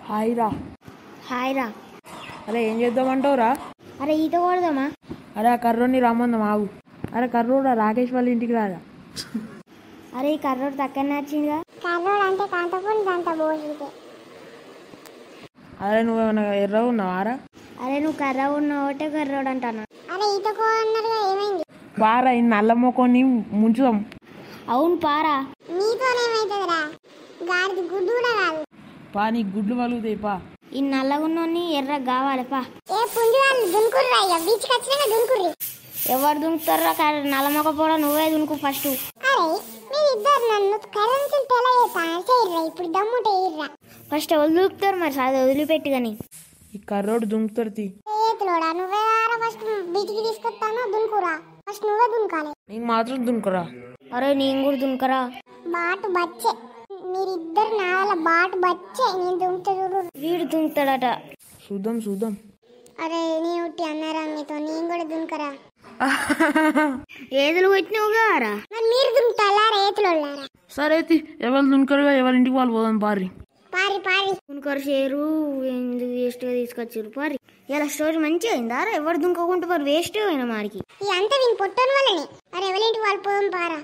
Hi రా. Hi రా. అరే ఏం చేద్దామంటావురా? అరే ఈత కొడదామా? అరే ఆ కర్రోని రమ్మందాం ఆగు. అరే కర్రోడా రాకేష్ వాళ్ళ ఇంటికి రాదా? అరే ఈ కర్రోడు తక్కనే వచ్చిందిగా. కర్రోడు అంటే కాంతపోని దాంత బోసితే. అరే నువ్వేమన్నా ఎర్ర ఉన్నావారా? అరే నువ్వు కర్ర ఉన్న ఒకటే కర్రోడు అంటాను. అరే ఈత కొన్నారుగా ఏమైంది? పారా ఈ నల్ల మొక్కని ముంచుదాం. అవును పారా. నీతోనేమైతుందిరా? గాడిది గుడ్డు కూడా కాదు. పా నీ గుడ్లు వలుగుతాయి పా. ఈ నల్లగున్నోని ఎర్ర కావాలి పా. ఎవరు దునుకుతారా? నల్ల మొక్క కూడా నువ్వే దునుకు ఫస్ట్. ఫస్ట్ ఎవరు దునుకుతారు మరి? అది వదిలిపెట్టి కానీ ఈ కర్రోడు దుంకుతాడు తీ. నీకు మాత్రం దునుకురా. అరే నేను కూడా దునుకరా. బాటు బచ్చే మీరిద్దరు నాల బాటు బచ్చే. నేను దుంకుతా చూడు. వీడు దుంకుతాడట. చూద్దాం చూద్దాం. అరే నీ ఉట్టి అన్నారా మీతో? నేను కూడా దుంకరా. ఏదులు పెట్టినావుగా రా. మరి మీరు దుంకుతారా రేతులు? సరే తీ, ఎవరు దునుకరుగా ఎవరి ఇంటికి వాళ్ళు పోదాం పారి. పారి పారి దుంకరు షేరు ఎందుకు వేస్ట్ గా తీసుకొచ్చారు పారి. ఇలా స్టోరీ మంచిగా అయిందా? ఎవరు దుంకకుంటారు వేస్ట్ అయినా మారికి. అంతా వీని పొట్టని వాళ్ళని. అరే ఎవరింటికి వాళ్ళు పోదాం పారా.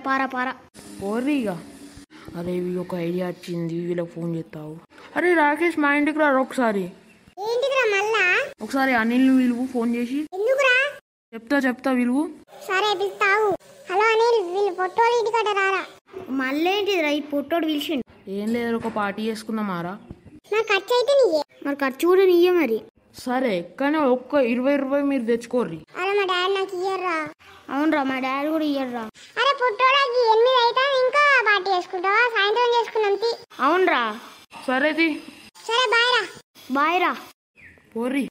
పారా పారా పోర్రి ఇక. అరే ఒక ఐడియా వచ్చింది, వీళ్ళకి ఫోన్ చేస్తావు. అరే రాకేష్ మా ఇంటికి రా ఒకసారి. ఏంటిదిరా మళ్ళా? ఒకసారి అనిల్ విలువు ఫోన్ చేసి. ఎందుకురా? చెప్తా విలువు. సరే పిలుస్తావు. హలో అనిల్, వీళ్ళు పొట్టోడు ఇంటికట రారా. మళ్ళీ ఏంటిదిరా ఈ పొట్టోడు పిలిచిండు? ఏం లేదు, ఒక పార్టీ చేసుకుందామారా. నాకు ఖర్చు అయితే నీయే. మరి ఖర్చు కూడా నీయే మరి. సరే కానీ ఒక్క 20 మీరు తెచ్చుకోర్రి. అరే మా డాడీ నాకు ఇయ్యర్రా. అవునరా మా డాడీ కూడా ఇయ్యర్రా. అరే పొట్టోడకి 8 అయితే ఇంకా పార్టీ చేసుకుంటావా? సాయంత్రం చేసుకున్నాం. అవునరా. సరే తీ. సరే బాయ్ రా. బాయ్ రా. పోర్రి.